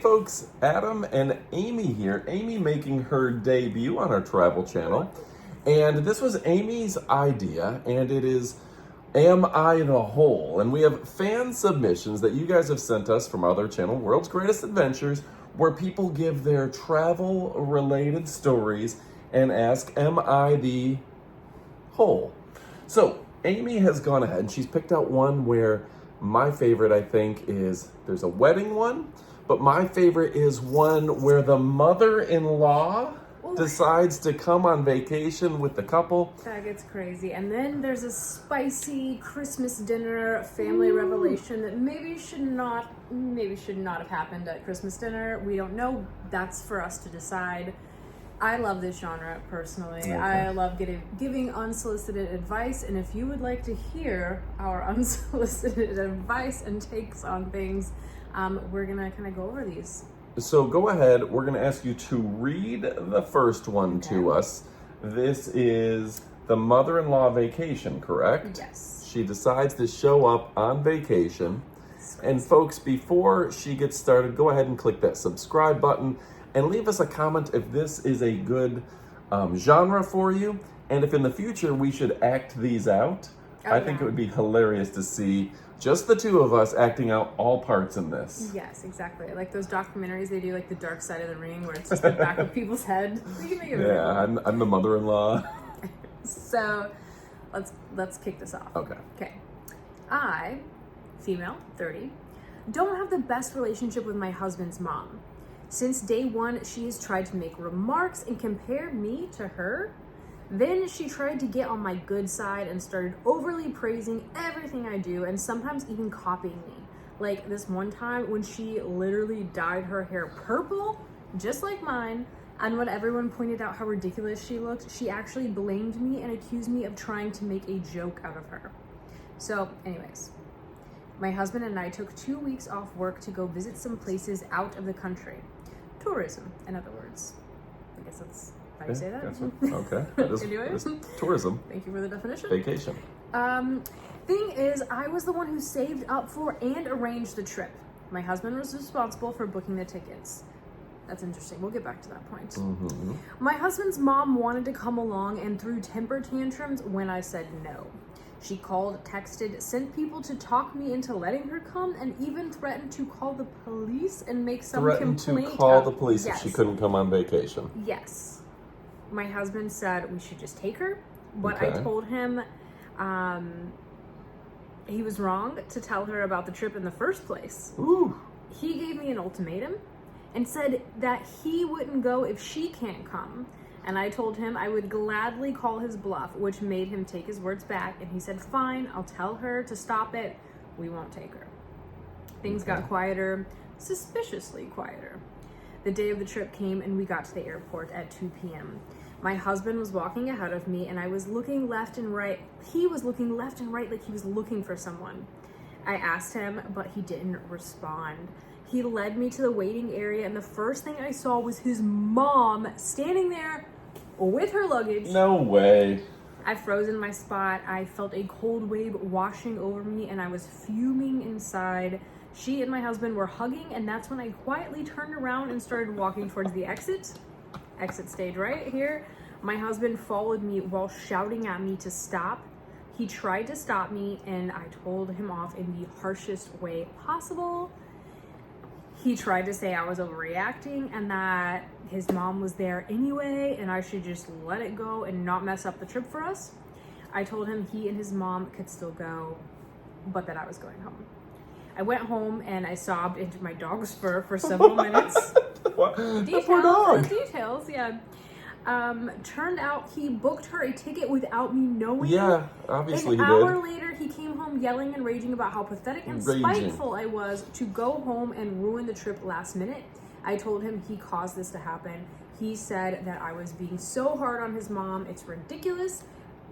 folks, Adam and Amy here. Amy making her debut on our travel channel. And this was Amy's idea, and it is Am I the Whole? And we have fan submissions that you guys have sent us from our other channel, World's Greatest Adventures, where people give their travel-related stories and ask, am I the whole? So Amy has gone ahead and she's picked out one where my favorite, I think, is there's a wedding one, but my favorite is one where the mother-in-law decides to come on vacation with the couple. That gets crazy. And then there's a spicy Christmas dinner family revelation that maybe should not have happened at Christmas dinner. We don't know. That's for us to decide. I love this genre personally. Okay. I love giving unsolicited advice, and if you would like to hear our unsolicited advice and takes on things, we're gonna kind of go over these. So go ahead, we're gonna ask you to read the first one to us. This is the mother-in-law vacation, correct? Yes. She decides to show up on vacation. And folks, before she gets started, go ahead and click that subscribe button and leave us a comment if this is a good genre for you, and if in the future we should act these out. I think it would be hilarious to see just the two of us acting out all parts in this. Yes, exactly. Like those documentaries they do, like The Dark Side of the Ring, where it's just the back of people's head. Yeah, I'm the mother-in-law. So let's kick this off. Okay. I, female, 30, don't have the best relationship with my husband's mom. Since day one, she has tried to make remarks and compare me to her. Then she tried to get on my good side and started overly praising everything I do and sometimes even copying me. Like this one time when she literally dyed her hair purple, just like mine, and when everyone pointed out how ridiculous she looked, she actually blamed me and accused me of trying to make a joke out of her. So anyways, my husband and I took 2 weeks off work to go visit some places out of the country. Tourism, in other words. I guess that's how you say that. Okay. Anyways. Tourism. Thank you for the definition. Vacation. Thing is, I was the one who saved up for and arranged the trip. My husband was responsible for booking the tickets. That's interesting. We'll get back to that point. Mm-hmm. My husband's mom wanted to come along and threw temper tantrums when I said no. She called, texted, sent people to talk me into letting her come, and even threatened to call the police and make some complaint. Threatened to call the police if she couldn't come on vacation. Yes. My husband said we should just take her, but I told him he was wrong to tell her about the trip in the first place. Ooh. He gave me an ultimatum and said that he wouldn't go if she can't come. And I told him I would gladly call his bluff, which made him take his words back. And he said, fine, I'll tell her to stop it. We won't take her. Things got quieter, suspiciously quieter. The day of the trip came and we got to the airport at 2 p.m. My husband was walking ahead of me and I was looking left and right. He was looking left and right like he was looking for someone. I asked him, but he didn't respond. He led me to the waiting area and the first thing I saw was his mom standing there with her luggage. No way. I froze in my spot. I felt a cold wave washing over me and I was fuming inside. She and my husband were hugging, and that's when I quietly turned around and started walking towards the exit. Exit stayed right here. My husband followed me while shouting at me to stop. He tried to stop me and I told him off in the harshest way possible. He tried to say I was overreacting and that his mom was there anyway and I should just let it go and not mess up the trip for us. I told him he and his mom could still go, but that I was going home. I went home and I sobbed into my dog's fur for several minutes. Details, yeah. Turned out he booked her a ticket without me knowing. Yeah, obviously he did. An hour later, he came home yelling and raging about how pathetic and spiteful I was to go home and ruin the trip last minute. I told him he caused this to happen. He said that I was being so hard on his mom. It's ridiculous.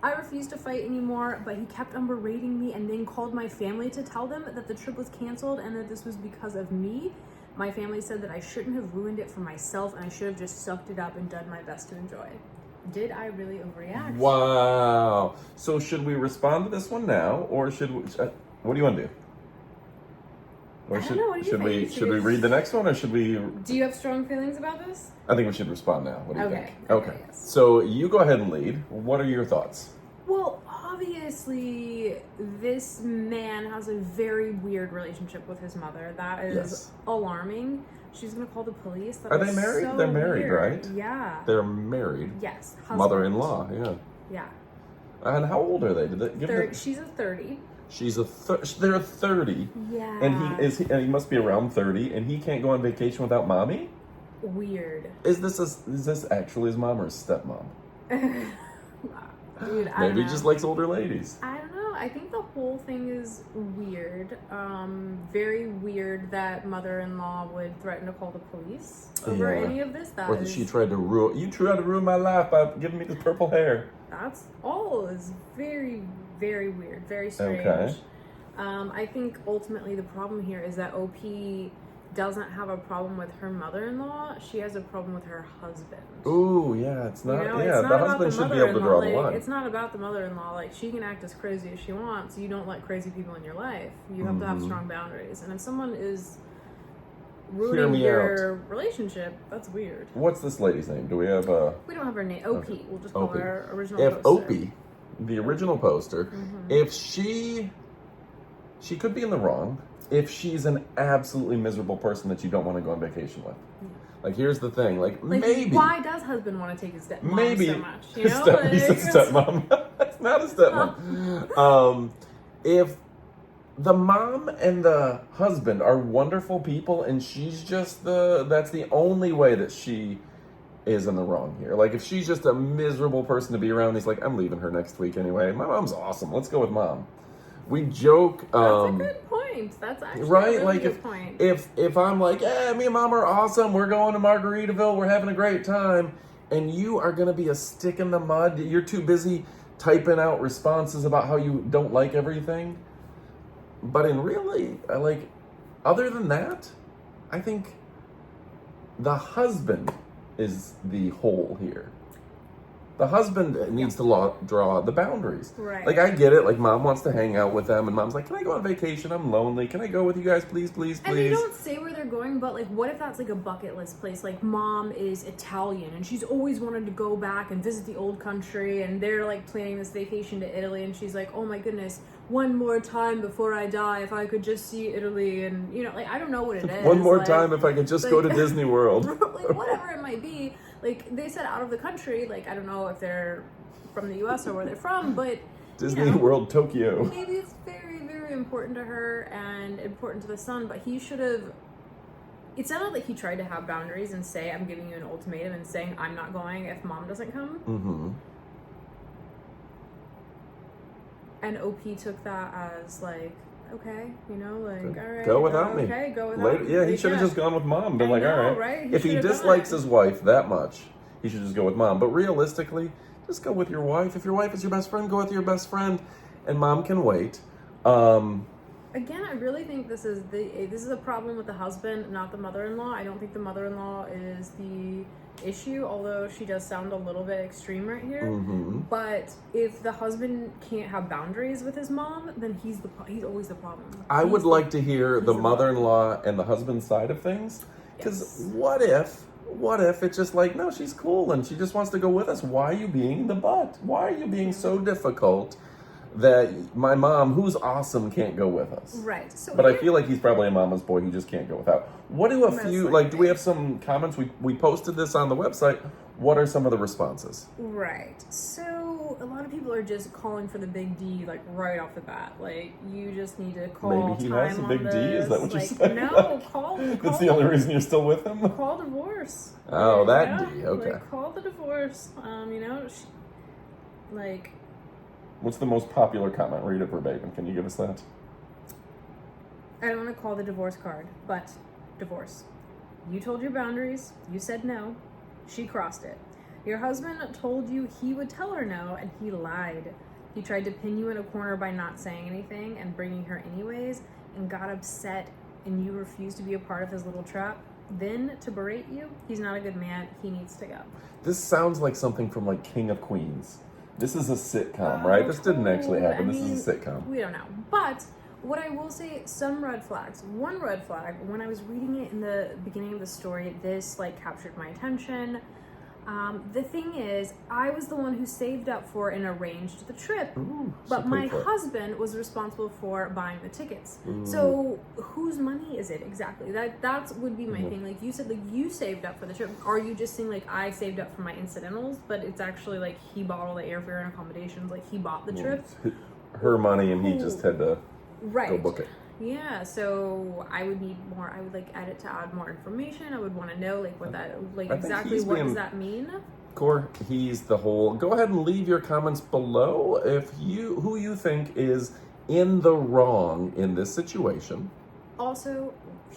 I refused to fight anymore, but he kept on berating me and then called my family to tell them that the trip was canceled and that this was because of me. My family said that I shouldn't have ruined it for myself and I should have just sucked it up and done my best to enjoy. Did I really overreact? Wow. So should we respond to this one now, or should we, what do you want to do? Or I don't know. What do you think? should we read the next one, or should we? Do you have strong feelings about this? I think we should respond now. What do you think? Okay. Yes. So you go ahead and lead. What are your thoughts? Well, obviously, this man has a very weird relationship with his mother. That is alarming. She's gonna call the police. Are they married? So They're married, weird. right? Yeah. They're married. Yes. Husband. Mother-in-law. Yeah. Yeah. And how old are they? Did they give them? She's a 30. They're 30. Yeah. And he must be around 30, and he can't go on vacation without mommy? Weird. Is this actually his mom or his stepmom? Dude, I Maybe don't he know. just likes older ladies. I don't know. I think the whole thing is weird. Very weird that mother-in-law would threaten to call the police over any of this. Or that she tried to ruin. You tried to ruin my life by giving me this purple hair. That's all is very, very weird. Very strange. Okay. I think ultimately the problem here is that OP doesn't have a problem with her mother-in-law. She has a problem with her husband. Ooh, yeah, it's not. You know, yeah, it's not the about husband the should be able to draw the line. It's not about the mother-in-law. Like, she can act as crazy as she wants. You don't let crazy people in your life. You have to have strong boundaries. And if someone is ruining your relationship, that's weird. What's this lady's name? Do we have a? We don't have her name. OP. Okay. We'll just call her original If poster. Opie, the original poster, if she could be in the wrong if she's an absolutely miserable person that you don't want to go on vacation with. Like, here's the thing, like maybe why does husband want to take his stepmom so much? You know, he's a stepmom. That's not a stepmom. If the mom and the husband are wonderful people, and she's just that's the only way that she is in the wrong here. Like, if she's just a miserable person to be around, he's like, I'm leaving her next week anyway. My mom's awesome. Let's go with mom. We joke. That's a good point. That's actually right. A really like good point. if I'm like, yeah, me and mom are awesome. We're going to Margaritaville. We're having a great time, and you are gonna be a stick in the mud. You're too busy typing out responses about how you don't like everything. But in really, like, other than that, I think the husband is the hole here. The husband needs to draw the boundaries. Right. Like, I get it. Like, mom wants to hang out with them, and mom's like, can I go on vacation? I'm lonely. Can I go with you guys, please, please, please? And they don't say where they're going, but, like, what if that's, like, a bucket list place? Like, mom is Italian, and she's always wanted to go back and visit the old country, and they're, like, planning this vacation to Italy, and she's like, oh, my goodness, one more time before I die, if I could just see Italy, and, you know, like, I don't know what it is. One more time if I could just go to Disney World. Like, whatever it might be. Like, they said out of the country, like, I don't know if they're from the U.S. or where they're from, but Disney World, Tokyo. Maybe it's very, very important to her and important to the son, but he should have. It sounded like he tried to have boundaries and say, I'm giving you an ultimatum and saying I'm not going if mom doesn't come. Mm-hmm. And OP took that as, like, okay, you know, like, all right. Go without me. Okay, go without me. Yeah, he should have just gone with mom. Been like, all right. If he dislikes his wife that much, he should just go with mom. But realistically, just go with your wife. If your wife is your best friend, go with your best friend, and mom can wait. Again, I really think this is a problem with the husband, not the mother-in-law. I don't think the mother-in-law is the issue, although she does sound a little bit extreme right here. Mm-hmm. But if the husband can't have boundaries with his mom, then he's always the problem. I would like to hear the mother-in-law and the husband side of things, because what if it's just like, no, she's cool and she just wants to go with us. Why are you being the butt? Why are you being so difficult that my mom, who's awesome, can't go with us? Right. So, but I feel like he's probably a mama's boy who just can't go without. What do a few, like, do we have some comments? We posted this on the website. What are some of the responses? Right. So a lot of people are just calling for the big D, like, right off the bat. Like, you just need to call. Maybe he time has a on big D. this. Is that what like, you're saying? No, call. That's the only reason you're still with him. Call divorce. Oh, that yeah? D. Okay. Like, call the divorce. You know, like. What's the most popular comment? Read it verbatim. Can you give us that? I don't want to call the divorce card, but divorce. You told your boundaries. You said no. She crossed it. Your husband told you he would tell her no, and he lied. He tried to pin you in a corner by not saying anything and bringing her anyways, and got upset, and you refused to be a part of his little trap. Then, to berate you, he's not a good man. He needs to go. This sounds like something from, like, King of Queens. This is a sitcom, right? This didn't actually happen. This is a sitcom. We don't know. But What I will say, some red flags. One red flag, when I was reading it in the beginning of the story, this like captured my attention. The thing is, I was the one who saved up for and arranged the trip, but my husband was responsible for buying the tickets. So whose money is it exactly? That would be my thing. Like you said, like you saved up for the trip. Are you just saying like I saved up for my incidentals, but it's actually like he bought all the airfare and accommodations, like he bought the trip? Her money, and he just had to go book it. Yeah, so I would need more. I would like edit to add more information. I would want to know like what that, like exactly what does that mean? Core, he's the whole. Go ahead and leave your comments below if who you think is in the wrong in this situation. Also,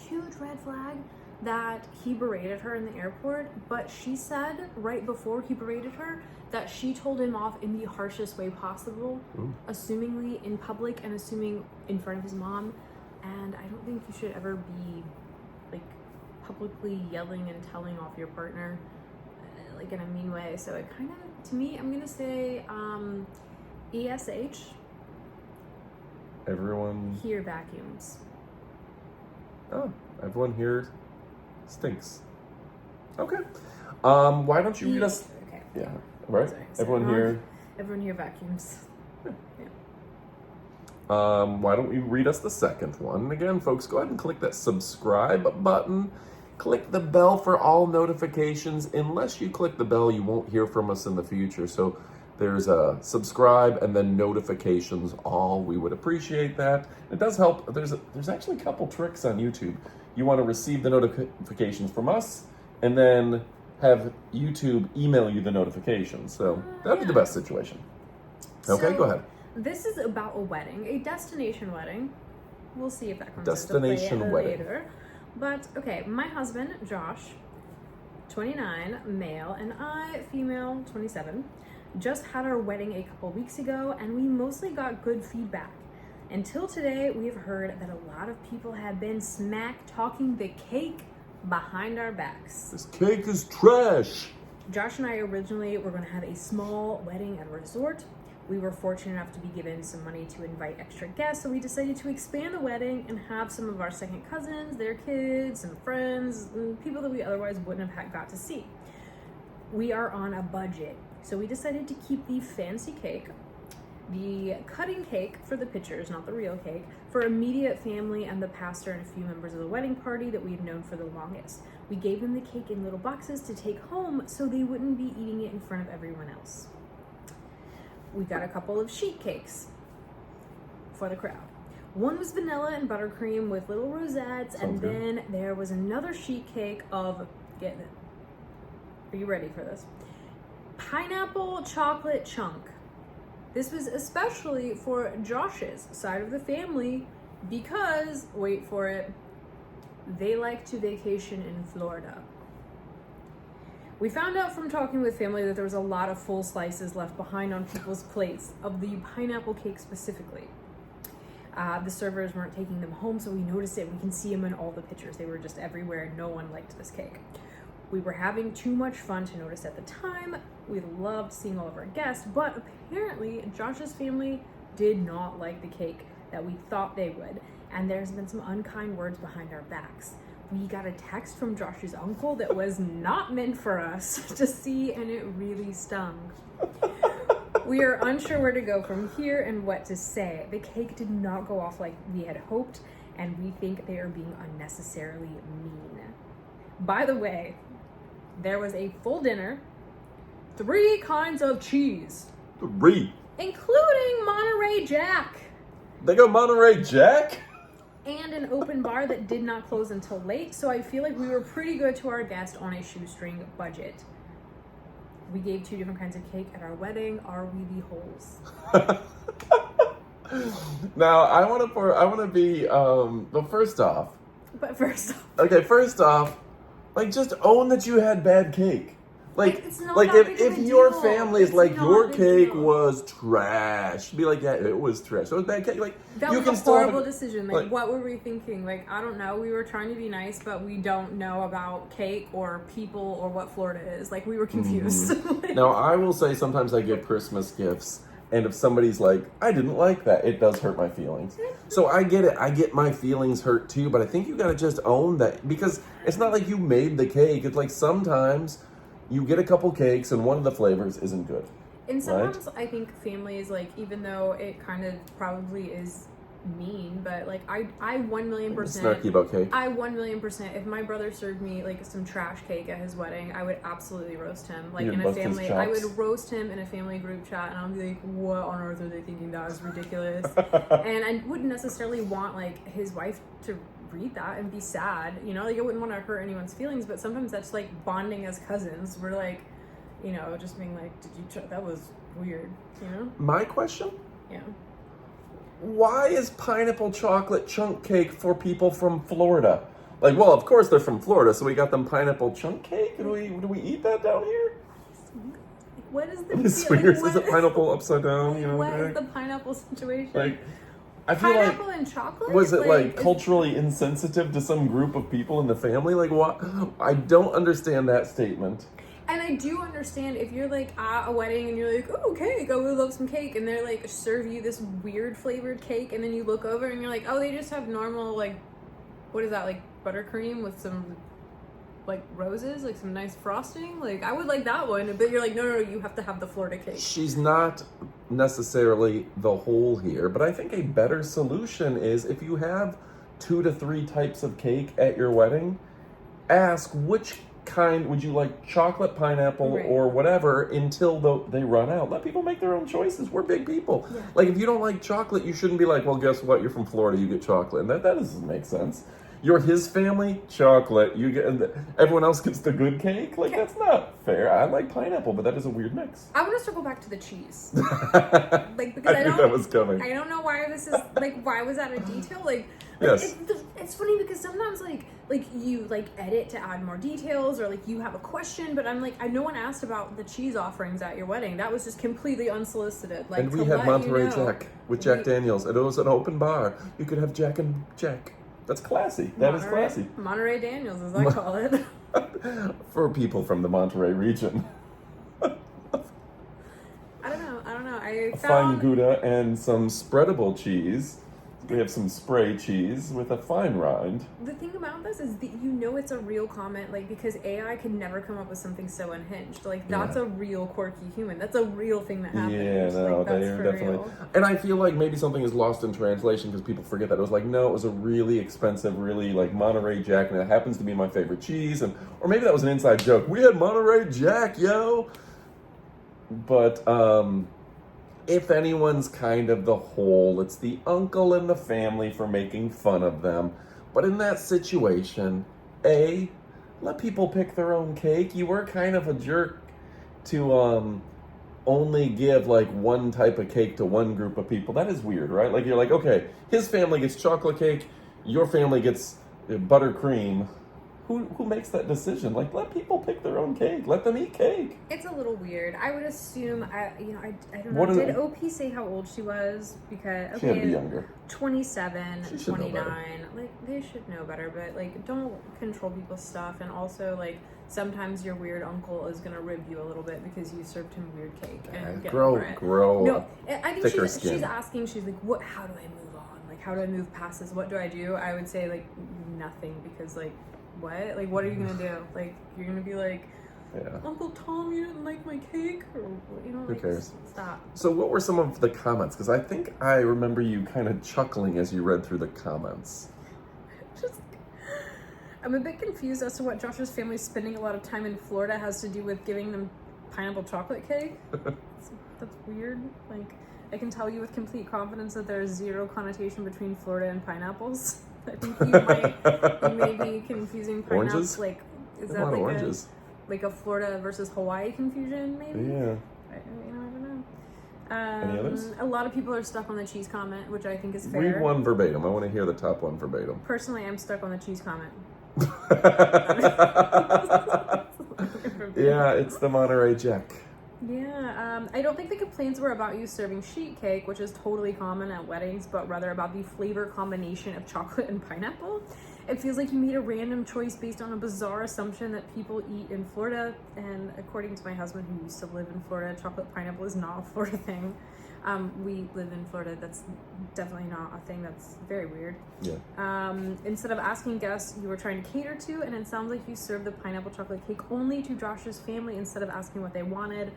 huge red flag that he berated her in the airport, but she said right before he berated her that she told him off in the harshest way possible, assumingly in public and assuming in front of his mom. And I don't think you should ever be like publicly yelling and telling off your partner like in a mean way. So it kind of, to me, I'm gonna say ESH. Everyone here vacuums. Oh, everyone here stinks. Okay. Why don't you read us? Okay. Yeah. Right. Sorry. Everyone here. Everyone here vacuums. Why don't you read us the second one? Again, folks, go ahead and click that subscribe button. Click the bell for all notifications. Unless you click the bell, you won't hear from us in the future. So there's a subscribe and then notifications all. We would appreciate that. It does help. There's actually a couple tricks on YouTube. You want to receive the notifications from us and then have YouTube email you the notifications. So that'd be the best situation. Okay, go ahead. This is about a wedding, a destination wedding. We'll see if that comes destination into play wedding later. But okay, my husband, Josh, 29, male, and I, female, 27, just had our wedding a couple weeks ago, and we mostly got good feedback. Until today, we've heard that a lot of people have been smack talking the cake behind our backs. This cake is trash. Josh and I originally were going to have a small wedding at a resort. We were fortunate enough to be given some money to invite extra guests, so we decided to expand the wedding and have some of our second cousins, their kids, and friends, and people that we otherwise wouldn't have got to see. We are on a budget, so we decided to keep the fancy cake, the cutting cake for the pictures, not the real cake, for immediate family and the pastor and a few members of the wedding party that we've known for the longest. We gave them the cake in little boxes to take home so they wouldn't be eating it in front of everyone else. We got a couple of sheet cakes for the crowd. One was vanilla and buttercream with little rosettes, and then there was another sheet cake of, get it, are you ready for this? Pineapple chocolate chunk. This was especially for Josh's side of the family because, wait for it, they like to vacation in Florida. We found out from talking with family that there was a lot of full slices left behind on people's plates of the pineapple cake specifically. The servers weren't taking them home, so we noticed it. We can see them in all the pictures. They were just everywhere. No one liked this cake. We were having too much fun to notice at the time. We loved seeing all of our guests, but apparently Josh's family did not like the cake that we thought they would, and there's been some unkind words behind our backs. We got a text from Josh's uncle that was not meant for us to see, and it really stung. We are unsure where to go from here and what to say. The cake did not go off like we had hoped, and we think they are being unnecessarily mean. By the way, there was a full dinner, 3 kinds of cheese. 3. Including Monterey Jack. They go Monterey Jack? And an open bar that did not close until late, so I feel like we were pretty good to our guest on a shoestring budget. We gave 2 different kinds of cake at our wedding. Are we the holes? Now, I want to be, but first off. Okay, first off, like, just own that you had bad cake. Like if your family is like, your cake was trash, be like, yeah, it was trash. So it was bad cake. Like, that was a horrible decision. Like, what were we thinking? Like, I don't know. We were trying to be nice, but we don't know about cake or people or what Florida is. Like, we were confused. Now, I will say sometimes I give Christmas gifts And if somebody's like, I didn't like that, it does hurt my feelings. So I get it. I get my feelings hurt too, but I think you got to just own that, because it's not like you made the cake. It's like sometimes you get a couple cakes and one of the flavors isn't good. And sometimes I think families, like, even though it kind of probably is mean, but like I 1,000,000%. Snarky about cake. I 1,000,000%. If my brother served me like some trash cake at his wedding, I would absolutely roast him. Like in a family, I would roast him in a family group chat, and I'll be like, "What on earth are they thinking? That is ridiculous." And I wouldn't necessarily want like his wife to read that and be sad, you know. Like I wouldn't want to hurt anyone's feelings, but sometimes that's like bonding as cousins. We're like, you know, just being like, "Did you? That was weird," you know. My question? Yeah. Why is pineapple chocolate chunk cake for people from Florida? Like, well, of course they're from Florida, so we got them pineapple chunk cake. Do we eat that down here? What is the? It's weird. Is it pineapple upside down? You know. What is the pineapple situation? Like, I feel pineapple like, and chocolate. Was it like culturally insensitive to some group of people in the family? Like, what? I don't understand that statement. And I do understand if you're like at a wedding and you're like, oh, cake, I would love some cake, and they're like serve you this weird flavored cake, and then you look over and you're like, oh, they just have normal, like, what is that, like buttercream with some like roses, like some nice frosting. Like I would like that one, but you're like, no, you have to have the Florida cake. She's not necessarily the whole here, but I think a better solution is if you have 2 to 3 types of cake at your wedding, ask which kind would you like, chocolate, pineapple, or whatever, until they run out. Let people make their own choices. We're big people. Yeah. Like if you don't like chocolate, you shouldn't be like, well, guess what? You're from Florida, you get chocolate. And that doesn't make sense. You're his family, chocolate. You get, everyone else gets the good cake. Like that's not fair. I like pineapple, but that is a weird mix. I want to circle back to the cheese. Like because I knew that was coming. I don't know why this is like. Why was that a detail? Like yes. It's funny because sometimes like you like edit to add more details, or like you have a question, but I'm like, no one asked about the cheese offerings at your wedding. That was just completely unsolicited. Like, and we had Monterey Jack with Jack Daniels. And it was an open bar. You could have Jack and Jack. That's classy. That is classy. Monterey Daniels, as I call it. For people from the Monterey region. I don't know. I found fine Gouda and some spreadable cheese. We have some spray cheese with a fine rind. The thing about this is that you know it's a real comment, like, because AI can never come up with something so unhinged. Like, that's a real quirky human. That's a real thing that happens. Yeah, no, like, they are definitely. Real. And I feel like maybe something is lost in translation because people forget that. It was like, no, it was a really expensive, really, like, Monterey Jack, and it happens to be my favorite cheese. Or maybe that was an inside joke. We had Monterey Jack, yo! But, if anyone's kind of the whole, it's the uncle in the family for making fun of them. But in that situation, let people pick their own cake. You were kind of a jerk to only give like one type of cake to one group of people. That is weird, right? Like you're like, okay, his family gets chocolate cake, your family gets buttercream. Who makes that decision? Like, let people pick their own cake. Let them eat cake. It's a little weird. I would assume, I don't know. Did OP say how old she was? Because, she had to be younger. 27, 29. Like, they should know better, but, like, don't control people's stuff. And also, like, sometimes your weird uncle is going to rib you a little bit because you served him weird cake. And grow. No, I think she's asking, she's like, how do I move on? Like, how do I move past this? What do I do? I would say, like, nothing, because, like, what? Like, what are you gonna do? Like, you're gonna be like, Uncle Tom, you didn't like my cake? Or, you know, like, who cares? Stop. So what were some of the comments? Because I think I remember you kind of chuckling as you read through the comments. I'm a bit confused as to what Josh's family spending a lot of time in Florida has to do with giving them pineapple chocolate cake. That's weird. Like, I can tell you with complete confidence that there's zero connotation between Florida and pineapples. I think you may be confusing pineapples. Oranges? Like, is a that lot of oranges. Like a Florida versus Hawaii confusion, maybe? Yeah. I don't know. Any others? A lot of people are stuck on the cheese comment, which I think is fair. Read one verbatim. I want to hear the top one verbatim. Personally, I'm stuck on the cheese comment. Yeah, it's the Monterey Jack. Yeah, I don't think the complaints were about you serving sheet cake, which is totally common at weddings, but rather about the flavor combination of chocolate and pineapple. It feels like you made a random choice based on a bizarre assumption that people eat in Florida, and according to my husband who used to live in Florida, chocolate pineapple is not a Florida thing. We live in Florida. That's definitely not a thing. That's very weird. Yeah. Instead of asking guests you were trying to cater to, and it sounds like you served the pineapple chocolate cake only to Josh's family instead of asking what they wanted.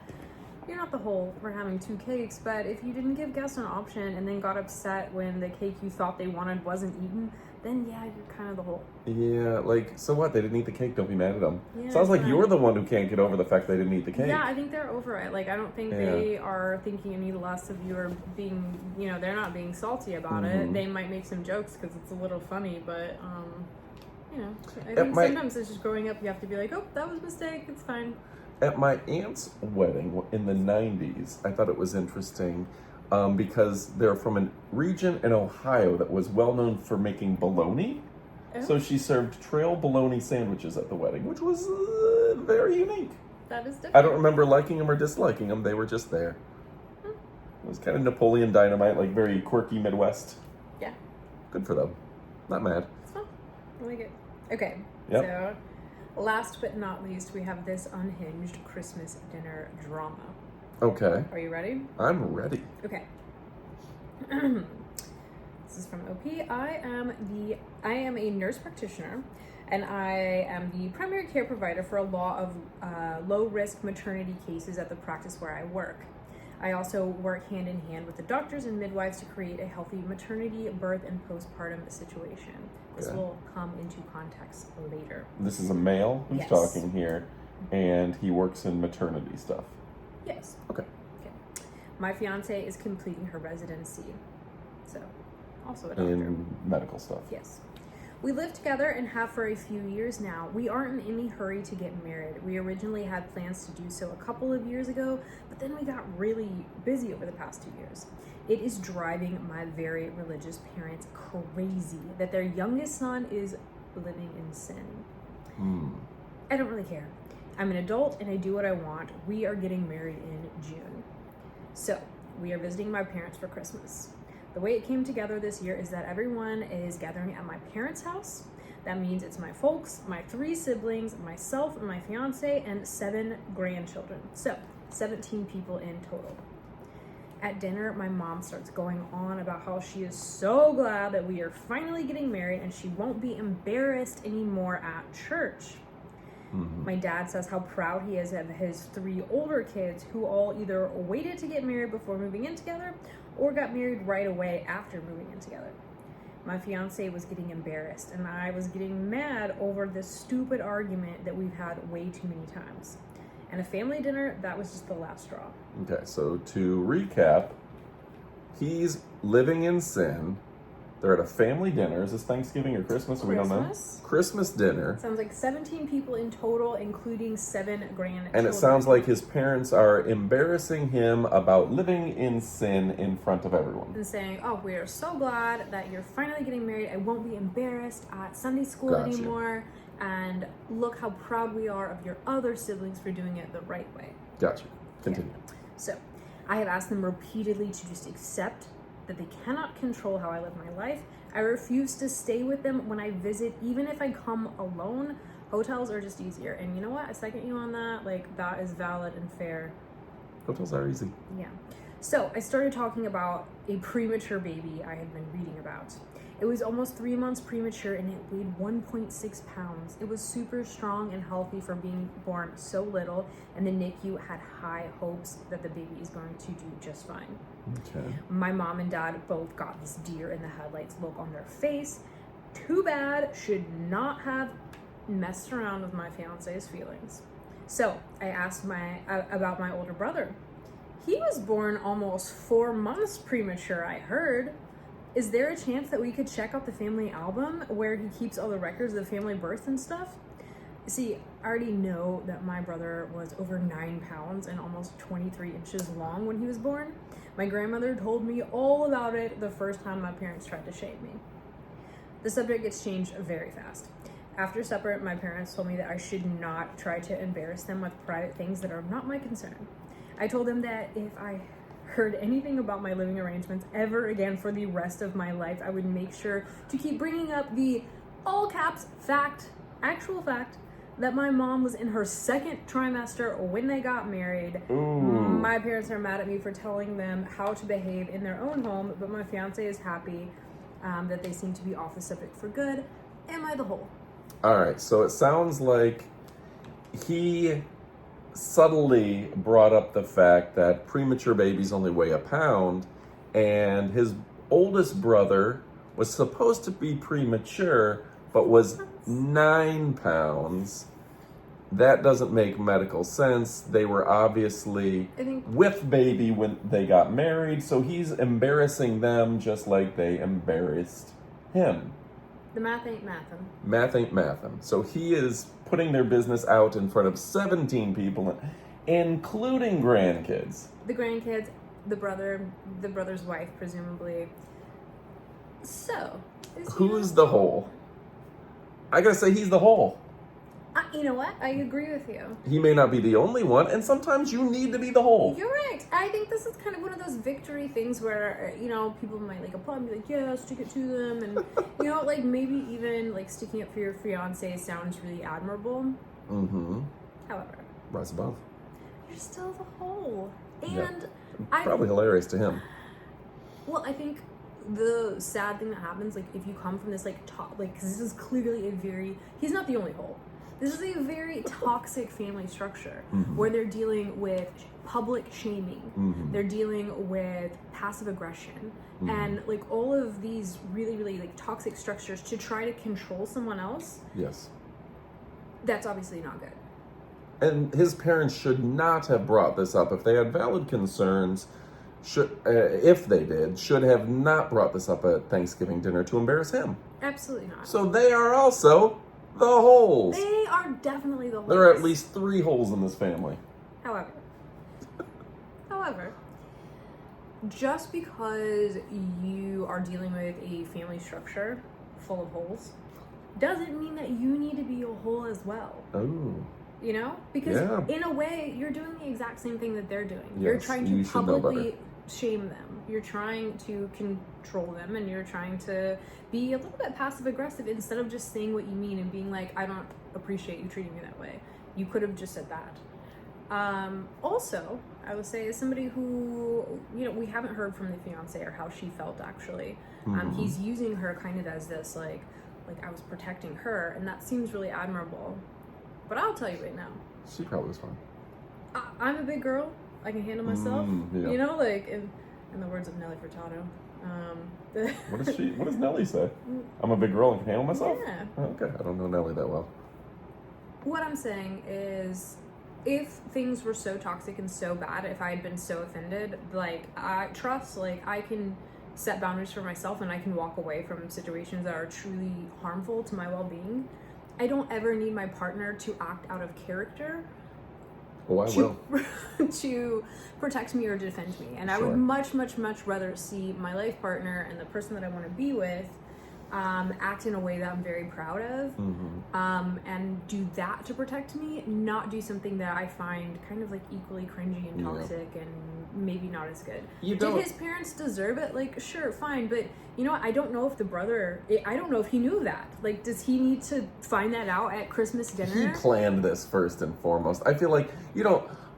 You're not the whole for having 2 cakes, but if you didn't give guests an option and then got upset when the cake you thought they wanted wasn't eaten, then yeah, you're kind of the whole. Yeah, like, so what? They didn't eat the cake, don't be mad at them. Yeah, Sounds like you're the one who can't get over the fact they didn't eat the cake. Yeah, I think they're over it. Like, I don't think they are thinking any less of you or being, they're not being salty about it. They might make some jokes because it's a little funny, but, I think sometimes it's just growing up, you have to be like, oh, that was a mistake, it's fine. At my aunt's wedding in the 90s, I thought it was interesting because they're from a region in Ohio that was well known for making bologna. Oh. So she served trail bologna sandwiches at the wedding, which was very unique. That is different. I don't remember liking them or disliking them. They were just there. It was kind of Napoleon Dynamite, like very quirky Midwest. Yeah. Good for them. Not mad. It's fun. I like it. Okay. Yep. So, last but not least, we have this unhinged Christmas dinner drama. Okay. Are you ready? I'm ready. Okay. This is from OP. I am a nurse practitioner, and I am the primary care provider for a lot of low-risk maternity cases at the practice where I work. I also work hand in hand with the doctors and midwives to create a healthy maternity, birth, and postpartum situation. This will come into context later. This is a male who's talking here, and he works in maternity stuff. Yes. Okay. My fiance is completing her residency, so also a doctor. In medical stuff. Yes. We live together and have for a few years now. We aren't in any hurry to get married. We originally had plans to do so a couple of years ago, but then we got really busy over the past 2 years. It is driving my very religious parents crazy that their youngest son is living in sin. I don't really care. I'm an adult and I do what I want. We are getting married in June. So, we are visiting my parents for Christmas. The way it came together this year is that everyone is gathering at my parents' house. That means it's my folks, my 3 siblings, myself, and my fiance, and 7 grandchildren. So, 17 people in total. At dinner, my mom starts going on about how she is so glad that we are finally getting married and she won't be embarrassed anymore at church. My dad says how proud he is of his 3 older kids who all either waited to get married before moving in together or got married right away after moving in together. My fiance was getting embarrassed and I was getting mad over this stupid argument that we've had way too many times. And a family dinner, that was just the last straw. Okay, so to recap, he's living in sin. They're at a family dinner. Is this Thanksgiving or Christmas? We don't know. Christmas dinner. Sounds like 17 people in total, including 7 grandchildren. And it sounds like his parents are embarrassing him about living in sin in front of everyone. And saying, oh, we are so glad that you're finally getting married. I won't be embarrassed at Sunday school anymore. And look how proud we are of your other siblings for doing it the right way. Gotcha. Continue. Yeah. So, I have asked them repeatedly to just accept that they cannot control how I live my life. I refuse to stay with them when I visit, even if I come alone. Hotels are just easier. And you know what? I second you on that. Like, that is valid and fair. Hotels are easy. Yeah. So, I started talking about a premature baby I had been reading about. It was almost 3 months premature and it weighed 1.6 pounds. It was super strong and healthy for being born so little, and the NICU had high hopes that the baby is going to do just fine. Okay. My mom and dad both got this deer in the headlights look on their face. Too bad, should not have messed around with my fiance's feelings. So I asked about my older brother. He was born almost 4 months premature, I heard. Is there a chance that we could check out the family album where he keeps all the records of family births and stuff? See, I already know that my brother was over 9 pounds and almost 23 inches long when he was born. My grandmother told me all about it the first time my parents tried to shame me. The subject gets changed very fast. After supper, my parents told me that I should not try to embarrass them with private things that are not my concern. I told them that if I heard anything about my living arrangements ever again for the rest of my life, I would make sure to keep bringing up the all caps fact, actual fact, that my mom was in her second trimester when they got married. Ooh. My parents are mad at me for telling them how to behave in their own home, but my fiance is happy that they seem to be off the subject for good. Am I the whole? All right, so it sounds like he subtly brought up the fact that premature babies only weigh a pound, and his oldest brother was supposed to be premature, but was 9 pounds. That doesn't make medical sense. They were obviously with baby when they got married, so he's embarrassing them just like they embarrassed him. The math ain't mathin'. Math ain't mathin'. So he is putting their business out in front of 17 people, including grandkids. The grandkids, the brother's wife, presumably. So, who's the whole? I gotta say, he's the whole. You know what? I agree with you. He may not be the only one, and sometimes you need to be the whole. You're right. I think this is kind of one of those victory things where, people might like applaud and be like, yeah, stick it to them. And, like maybe even like sticking up for your fiance sounds really admirable. Mm-hmm. However, rise above. You're still the whole. And yeah. Probably hilarious to him. Well, I think the sad thing that happens, like if you come from this because this is clearly he's not the only whole. This is a very toxic family structure where they're dealing with public shaming. They're dealing with passive aggression and like all of these really, really like toxic structures to try to control someone else. Yes. That's obviously not good. And his parents should not have brought this up. If they had valid concerns, should have not brought this up at Thanksgiving dinner to embarrass him. Absolutely not. So they are also the holes. They are definitely the holes. There are at least 3 holes in this family. However, just because you are dealing with a family structure full of holes doesn't mean that you need to be a hole as well. Oh. Because in a way, you're doing the exact same thing that they're doing. Yes, you're trying to publicly shame them. You're trying to control them, and you're trying to be a little bit passive aggressive instead of just saying what you mean and being like, I don't appreciate you treating me that way. You could have just said that. Also, I would say as somebody who, we haven't heard from the fiance or how she felt actually. He's using her kind of as this like I was protecting her, and that seems really admirable. But I'll tell you right now. She probably was fine. I'm a big girl. I can handle myself. Yeah. Like in the words of Nelly Furtado. What does Nelly say? I'm a big girl and can handle myself? Yeah. Oh, okay. I don't know Nelly that well. What I'm saying is, if things were so toxic and so bad, if I had been so offended, I can set boundaries for myself and I can walk away from situations that are truly harmful to my well-being. I don't ever need my partner to act out of character to protect me or defend me. And I would much, much, much rather see my life partner and the person that I want to be with act in a way that I'm very proud of, and do that to protect me, not do something that I find kind of like equally cringy and toxic and maybe not as good. Did his parents deserve it? Like, sure, fine, but you know what? I don't know if the brother, I don't know if he knew that. Like, does he need to find that out at Christmas dinner? He planned this first and foremost. I feel like,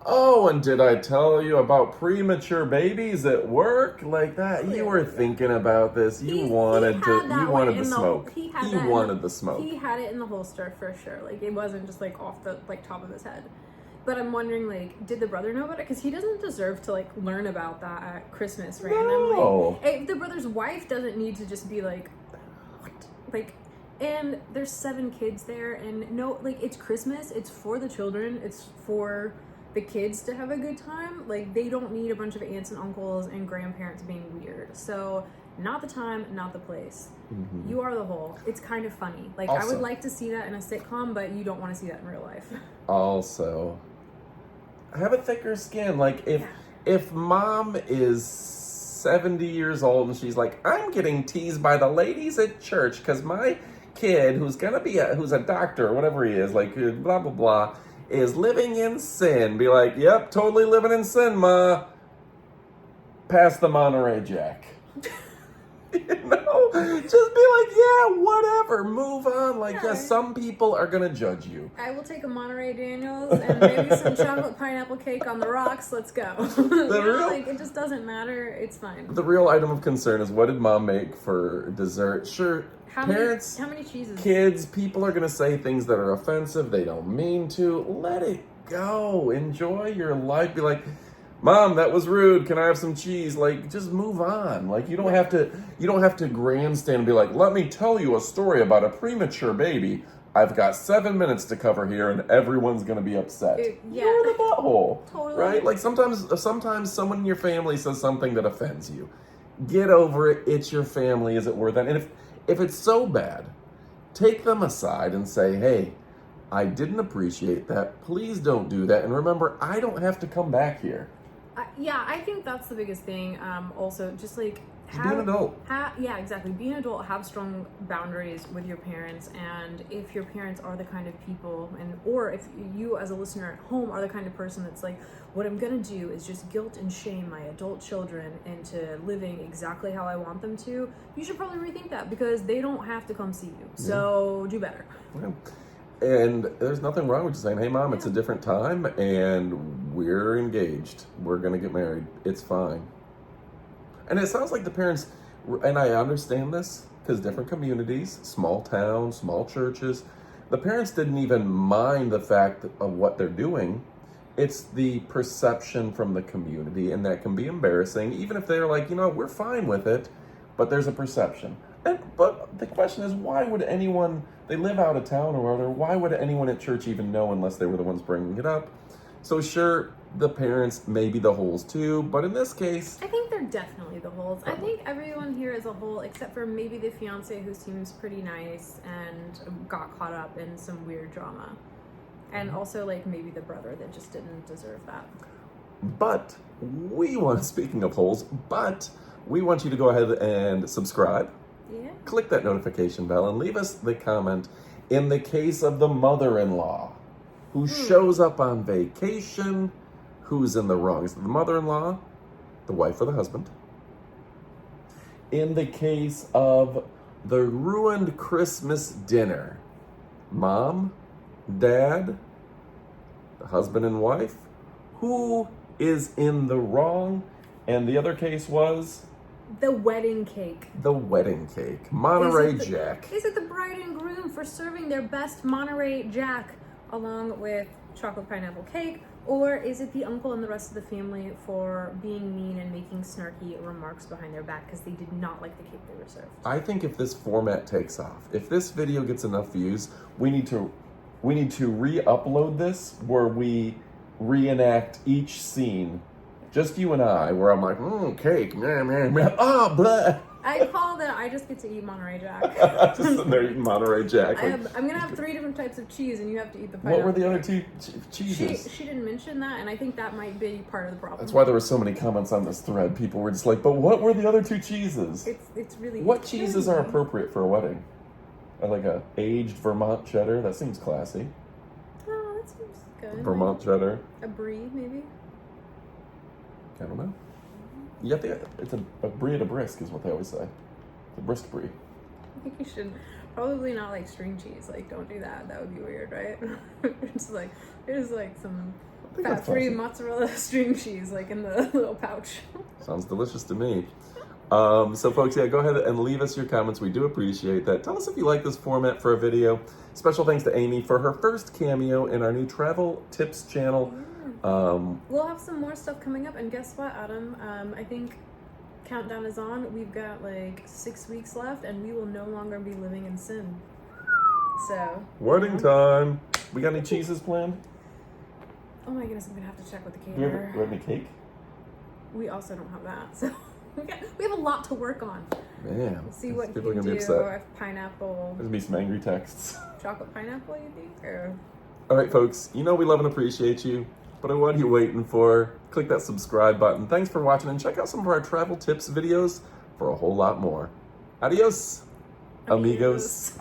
oh, and did I tell you about premature babies at work? Like that, you were thinking about this. You wanted the smoke. He wanted the smoke. He had it in the holster for sure. Like, it wasn't just like off the top of his head. But I'm wondering, like, did the brother know about it? Because he doesn't deserve to like learn about that at Christmas randomly. No. If the brother's wife doesn't need to just be like, what? Like, and there's 7 kids there, and no, like, it's Christmas. It's for the children. It's for the kids to have a good time. Like, they don't need a bunch of aunts and uncles and grandparents being weird. So, not the time, not the place. You are the whole. It's kind of funny. Like, also, I would like to see that in a sitcom, but you don't want to see that in real life. Also, have a thicker skin. Like, if mom is 70 years old and she's like, I'm getting teased by the ladies at church because my kid, who's a doctor or whatever he is, like, blah, blah, blah, is living in sin. Be like, yep, totally living in sin, ma. Pass the Monterey Jack. Just be like, yeah, whatever, move on. Like, yeah, some people are gonna judge you. I will take a Monterey Daniels and maybe some chocolate pineapple cake on the rocks. Let's go. Like, it just doesn't matter. It's fine. The real item of concern is, what did mom make for dessert? Sure, how parents, many cheeses? Kids, people are gonna say things that are offensive. They don't mean to. Let it go. Enjoy your life. Be like, Mom, that was rude. Can I have some cheese? Like, just move on. Like, you don't have to grandstand and be like, let me tell you a story about a premature baby. I've got 7 minutes to cover here, and everyone's gonna be upset. You're the butthole, totally. Right? Like, sometimes someone in your family says something that offends you. Get over it. It's your family. Is it worth it? And if it's so bad, take them aside and say, hey, I didn't appreciate that. Please don't do that. And remember, I don't have to come back here. Yeah, I think that's the biggest thing. Also, just like be an adult. Yeah, exactly. Be an adult. Have strong boundaries with your parents, and if your parents are the kind of people, or if you as a listener at home are the kind of person that's like, what I'm gonna do is just guilt and shame my adult children into living exactly how I want them to, you should probably rethink that, because they don't have to come see you. So do better. Yeah. And there's nothing wrong with just saying, hey, Mom, it's a different time and we're engaged. We're going to get married. It's fine. And it sounds like the parents, and I understand this because different communities, small towns, small churches, the parents didn't even mind the fact of what they're doing. It's the perception from the community, and that can be embarrassing, even if they're like, we're fine with it, but there's a perception. But the question is, why would anyone, they live out of town or whatever, why would anyone at church even know unless they were the ones bringing it up? So sure, the parents may be the holes too, but in this case... I think they're definitely the holes. I think everyone here is a hole, except for maybe the fiance who seems pretty nice and got caught up in some weird drama. And also like maybe the brother that just didn't deserve that. But speaking of holes, we want you to go ahead and subscribe. Yeah. Click that notification bell and leave us the comment in the case of the mother-in-law who shows up on vacation. Who's in the wrong? Is it the mother-in-law, the wife, or the husband? In the case of the ruined Christmas dinner, Mom, Dad, the husband and wife, who is in the wrong? And the other case was... the wedding cake. The wedding cake. Monterey Jack. Is it the bride and groom for serving their best Monterey Jack along with chocolate pineapple cake? Or is it the uncle and the rest of the family for being mean and making snarky remarks behind their back because they did not like the cake they were served? I think if this format takes off, if this video gets enough views, we need to re-upload this where we reenact each scene. Just you and I, where I'm like, cake, blah. I call that I just get to eat Monterey Jack. Just sitting there eating Monterey Jack. I'm going to have 3 different types of cheese, and you have to eat the pineapple. What were the other 2 cheeses? She didn't mention that, and I think that might be part of the problem. That's why there were so many comments on this thread. People were just like, but what were the other 2 cheeses? It's really... What cheeses are appropriate for a wedding? Like a aged Vermont cheddar? That seems classy. Oh, that seems good. Vermont cheddar. A brie, maybe? I don't know. It's a brie at a brisk is what they always say. It's a brisk brie. I think you should probably not like string cheese. Like, don't do that. That would be weird, right? There's like some fat-free mozzarella string cheese like in the little pouch. Sounds delicious to me. So folks, go ahead and leave us your comments. We do appreciate that. Tell us if you like this format for a video. Special thanks to Amy for her first cameo in our new travel tips channel. We'll have some more stuff coming up, and guess what, Adam? I think countdown is on. We've got like 6 weeks left, and we will no longer be living in sin. So wedding time. We got any cheeses planned? Oh my goodness, I'm gonna have to check with the Do we caterer. have any cake? We also don't have that, so we have a lot to work on. Man, We'll see what he people are can gonna do. be upset. If pineapple, There's gonna be some angry texts. chocolate pineapple, you think? Or all right, folks. We love and appreciate you. But what are you waiting for? Click that subscribe button. Thanks for watching, and check out some of our travel tips videos for a whole lot more. Adios, amigos.